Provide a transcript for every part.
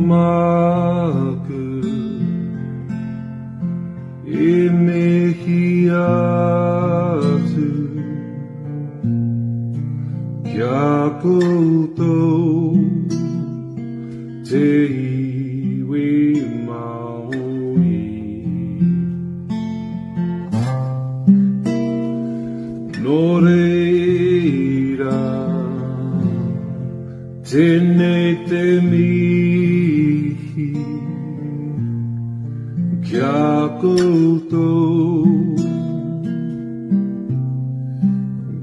Maku imehiatu Kyakuto te iwi maui Noreira Tēnei te mihi Kia koutou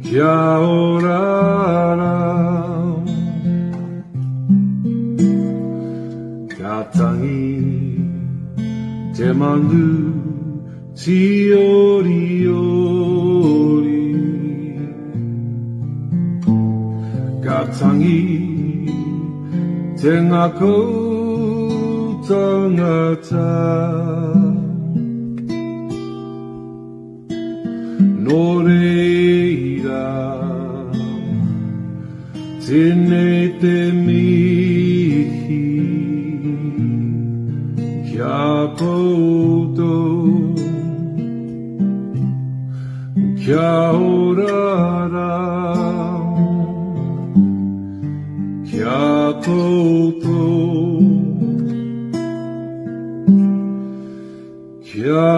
Kia orara Kia tangi Te manu Ti ori ori Kia tangi Te ngako tangata Noreira Tēnei te mihi Kia koutou Kia orara Kia koutou Kia